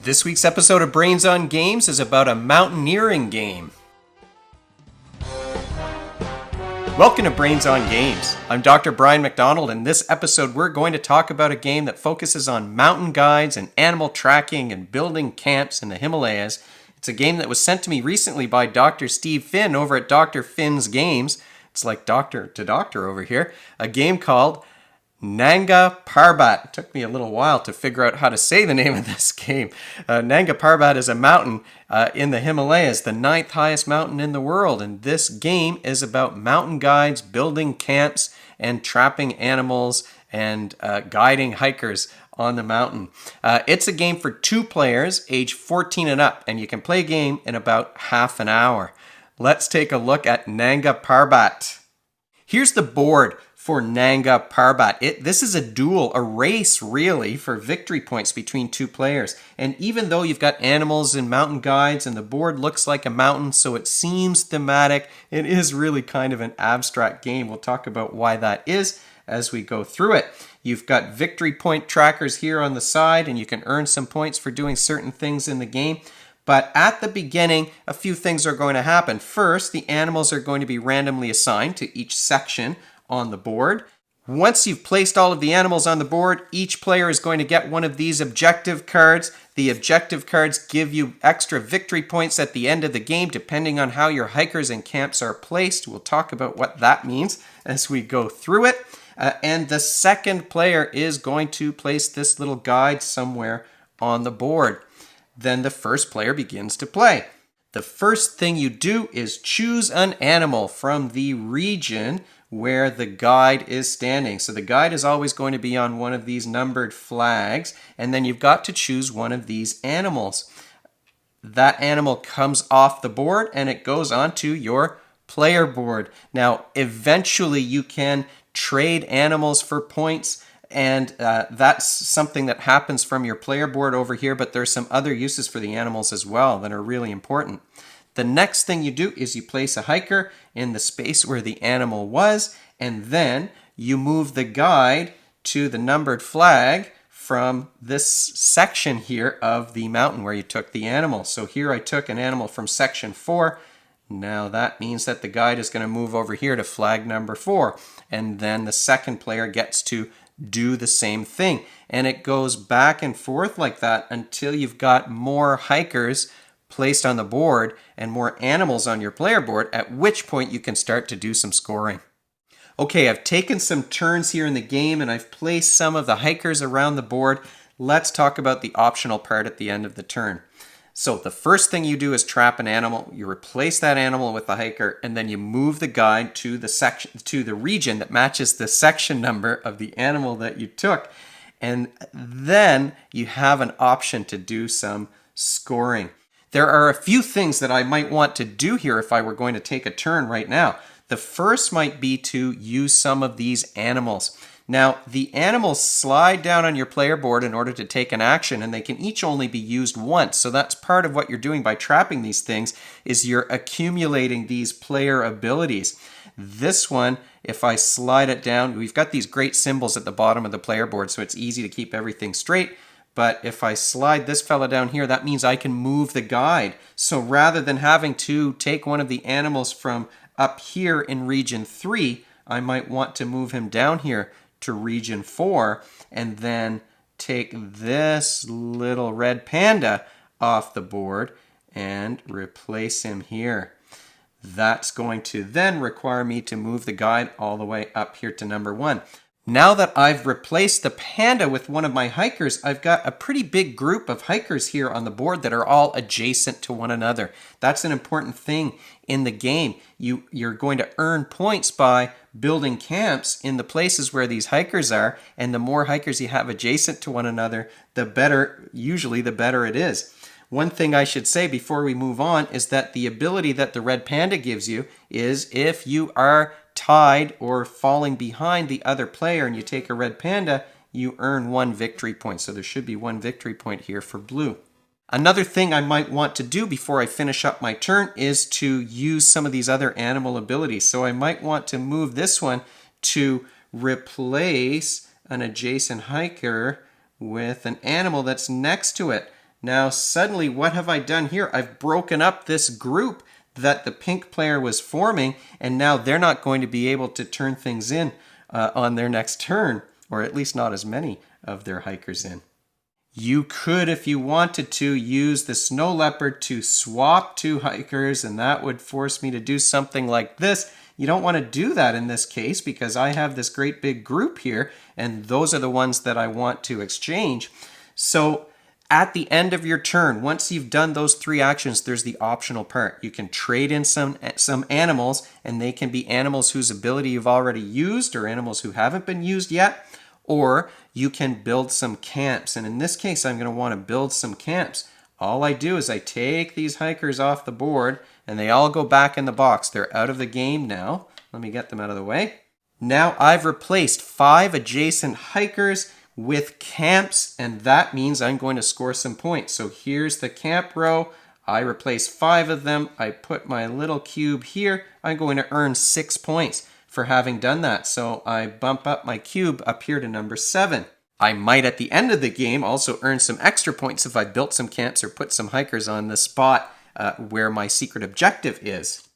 This week's episode of Brains on Games is about a mountaineering game. Welcome to Brains on Games. I'm Dr. Brian McDonald, and this episode we're going to talk about a game that focuses on mountain guides and animal tracking and building camps in the Himalayas. It's a game that was sent to me recently by Dr. Steve Finn over at Dr. Finn's Games. It's like doctor to doctor over here. A game called Nanga Parbat. It took me a little while to figure out how to say the name of this game. Nanga Parbat is a mountain in the Himalayas, the 9th highest mountain in the world. And this game is about mountain guides, building camps, and trapping animals and guiding hikers on the mountain. It's a game for 2 players, age 14 and up, and you can play a game in about half an hour. Let's take a look at Nanga Parbat. Here's the board for Nanga Parbat. This is a duel, a race really, for victory points between 2 players. And even though you've got animals and mountain guides and the board looks like a mountain, so it seems thematic, it is really kind of an abstract game. We'll talk about why that is as we go through it. You've got victory point trackers here on the side, and you can earn some points for doing certain things in the game. But at the beginning, a few things are going to happen. First, the animals are going to be randomly assigned to each section on the board. Once you've placed all of the animals on the board, each player is going to get one of these objective cards. The objective cards give you extra victory points at the end of the game, depending on how your hikers and camps are placed. We'll talk about what that means as we go through it. And the second player is going to place this little guide somewhere on the board. Then the first player begins to play. The first thing you do is choose an animal from the region where the guide is standing. So the guide is always going to be on one of these numbered flags, and then you've got to choose one of these animals. That animal comes off the board and it goes onto your player board. Now, eventually you can trade animals for points, and that's something that happens from your player board over here, but there's some other uses for the animals as well that are really important. The next thing you do is you place a hiker in the space where the animal was, and then you move the guide to the numbered flag from this section here of the mountain where you took the animal. So here I took an animal from section 4. Now that means that the guide is going to move over here to flag number 4, and then the second player gets to do the same thing. And it goes back and forth like that until you've got more hikers placed on the board and more animals on your player board, at which point you can start to do some scoring. Okay, I've taken some turns here in the game and I've placed some of the hikers around the board. Let's talk about the optional part at the end of the turn. So the first thing you do is trap an animal. You replace that animal with the hiker, and then you move the guide to the section, to the region that matches the section number of the animal that you took. And then you have an option to do some scoring. There are a few things that I might want to do here if I were going to take a turn right now. The first might be to use some of these animals. Now, the animals slide down on your player board in order to take an action, and they can each only be used once. So that's part of what you're doing by trapping these things, is you're accumulating these player abilities. This one, if I slide it down, we've got these great symbols at the bottom of the player board, so it's easy to keep everything straight. But if I slide this fella down here, that means I can move the guide. So rather than having to take one of the animals from up here in region 3, I might want to move him down here to region 4 and then take this little red panda off the board and replace him here. That's going to then require me to move the guide all the way up here to number 1. Now that I've replaced the panda with one of my hikers, I've got a pretty big group of hikers here on the board that are all adjacent to one another. That's an important thing in the game. You're going to earn points by building camps in the places where these hikers are, and the more hikers you have adjacent to one another, the better, usually the better it is. One thing I should say before we move on is that the ability that the red panda gives you is if you are tied or falling behind the other player and you take a red panda, you earn 1 victory point. So there should be 1 victory point here for blue. Another thing I might want to do before I finish up my turn is to use some of these other animal abilities. So I might want to move this one to replace an adjacent hiker with an animal that's next to it. Now suddenly what have I done here? I've broken up this group that the pink player was forming, and now they're not going to be able to turn things in on their next turn, or at least not as many of their hikers in. You could, if you wanted to, use the snow leopard to swap 2 hikers, and that would force me to do something like this. You don't want to do that in this case because I have this great big group here, and those are the ones that I want to exchange. So at the end of your turn, once you've done those 3 actions, there's the optional part. You can trade in some animals, and they can be animals whose ability you've already used or animals who haven't been used yet. Or you can build some camps. And in this case, I'm going to want to build some camps. All I do is I take these hikers off the board and they all go back in the box. They're out of the game now. Let me get them out of the way. Now I've replaced 5 adjacent hikers with camps, and that means I'm going to score some points. So here's the camp row. I replace 5 of them. I put my little cube here. I'm going to earn 6 points for having done that. So I bump up my cube up here to number 7. I might at the end of the game also earn some extra points if I built some camps or put some hikers on the spot where my secret objective is.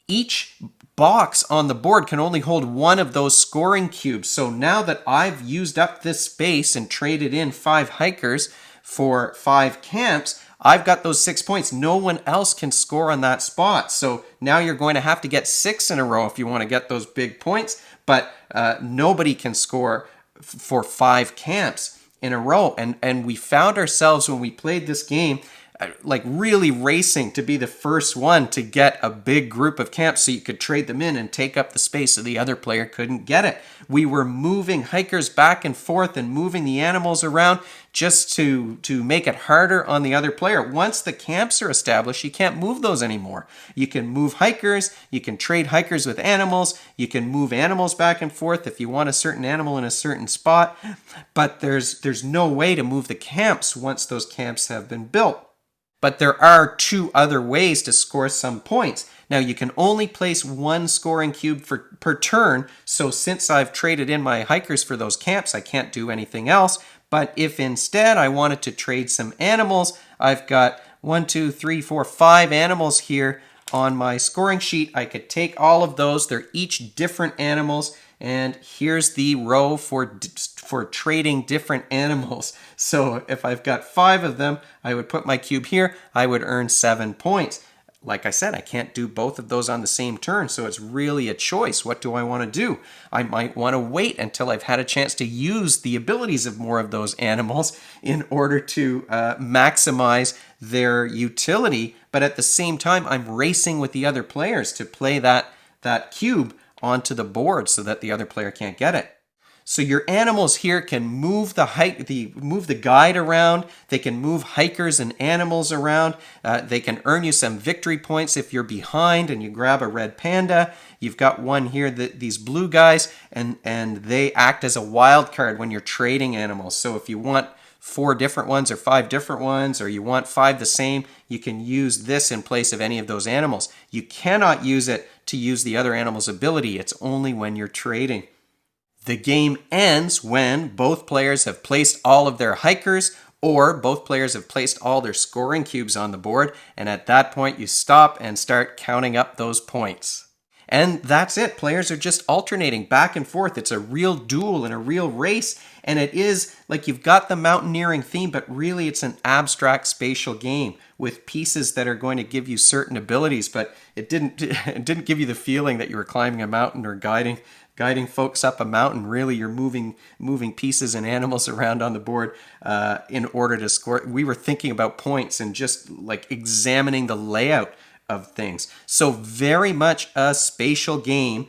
Each box on the board can only hold 1 of those scoring cubes. So now that I've used up this space and traded in 5 hikers for 5 camps, I've got those 6 points. No one else can score on that spot. So now you're going to have to get 6 in a row if you want to get those big points. But nobody can score for 5 camps in a row. And we found ourselves when we played this game like really racing to be the first one to get a big group of camps so you could trade them in and take up the space so the other player couldn't get it. We were moving hikers back and forth and moving the animals around just to make it harder on the other player. Once the camps are established, you can't move those anymore. You can move hikers, you can trade hikers with animals, you can move animals back and forth if you want a certain animal in a certain spot, but there's no way to move the camps once those camps have been built. But there are 2 other ways to score some points. Now you can only place 1 scoring cube per turn, so since I've traded in my hikers for those camps, I can't do anything else. But if instead I wanted to trade some animals, I've got 1, 2, 3, 4, 5 animals here on my scoring sheet. I could take all of those. They're each different animals. And here's the row for trading different animals. So if I've got 5 of them, I would put my cube here. I would earn 7 points. Like I said, I can't do both of those on the same turn, so it's really a choice. What do I want to do? I might want to wait until I've had a chance to use the abilities of more of those animals in order to maximize their utility, but at the same time, I'm racing with the other players to play that cube onto the board so that the other player can't get it. So your animals here can move move the guide around. They can move hikers and animals around. They can earn you some victory points if you're behind and you grab a red panda. You've got one here, these blue guys, and they act as a wild card when you're trading animals. So if you want 4 different ones or 5 different ones, or you want 5 the same, you can use this in place of any of those animals. You cannot use it to use the other animal's ability. It's only when you're trading. The game ends when both players have placed all of their hikers or both players have placed all their scoring cubes on the board, and at that point you stop and start counting up those points. And that's it. Players are just alternating back and forth. It's a real duel and a real race, and it is like you've got the mountaineering theme, but really it's an abstract spatial game with pieces that are going to give you certain abilities, but it didn't give you the feeling that you were climbing a mountain or guiding folks up a mountain. Really, you're moving pieces and animals around on the board in order to score. We were thinking about points and just like examining the layout of things. So very much a spatial game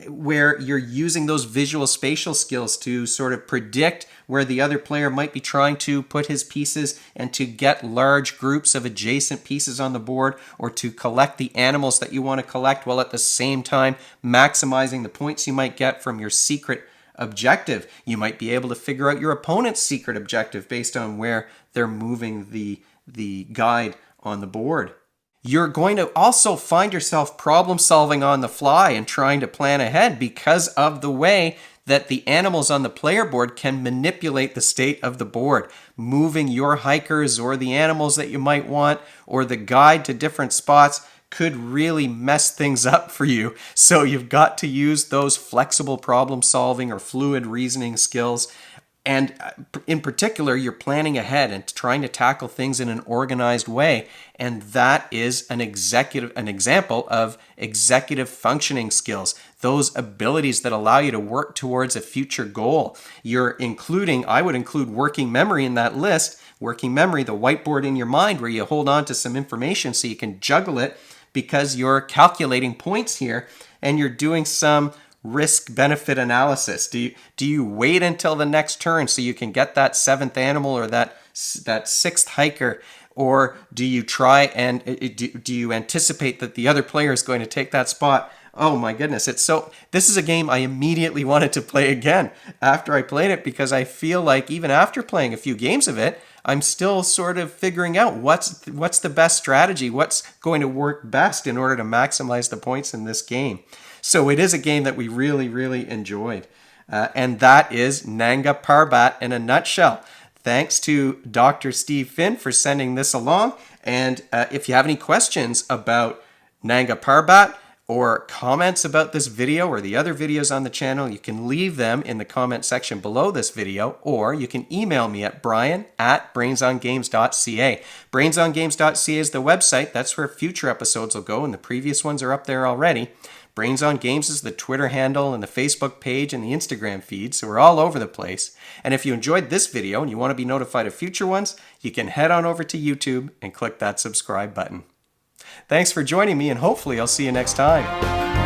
where you're using those visual spatial skills to sort of predict where the other player might be trying to put his pieces and to get large groups of adjacent pieces on the board, or to collect the animals that you want to collect while at the same time maximizing the points you might get from your secret objective. You might be able to figure out your opponent's secret objective based on where they're moving the guide on the board. You're going to also find yourself problem solving on the fly and trying to plan ahead because of the way that the animals on the player board can manipulate the state of the board, moving your hikers or the animals that you might want or the guide to different spots could really mess things up for you. So you've got to use those flexible problem solving or fluid reasoning skills. And in particular, you're planning ahead and trying to tackle things in an organized way. And that is an example of executive functioning skills, those abilities that allow you to work towards a future goal. I would include working memory in that list. Working memory, the whiteboard in your mind where you hold on to some information so you can juggle it because you're calculating points here and you're doing some risk-benefit analysis. Do you wait until the next turn so you can get that 7th animal or that 6th hiker, or do you try and do you anticipate that the other player is going to take that spot? Oh my goodness, this is a game I immediately wanted to play again after I played it, because I feel like even after playing a few games of it, I'm still sort of figuring out what's the best strategy, what's going to work best in order to maximize the points in this game. So it is a game that we really, really enjoyed. And that is Nanga Parbat in a nutshell. Thanks to Dr. Steve Finn for sending this along. And if you have any questions about Nanga Parbat or comments about this video or the other videos on the channel, you can leave them in the comment section below this video, or you can email me at brian@brainsongames.ca. brainsongames.ca is the website. That's where future episodes will go, and the previous ones are up there already. Brains on Games is the Twitter handle and the Facebook page and the Instagram feed, so we're all over the place. And if you enjoyed this video and you want to be notified of future ones, you can head on over to YouTube and click that subscribe button. Thanks for joining me, and hopefully I'll see you next time.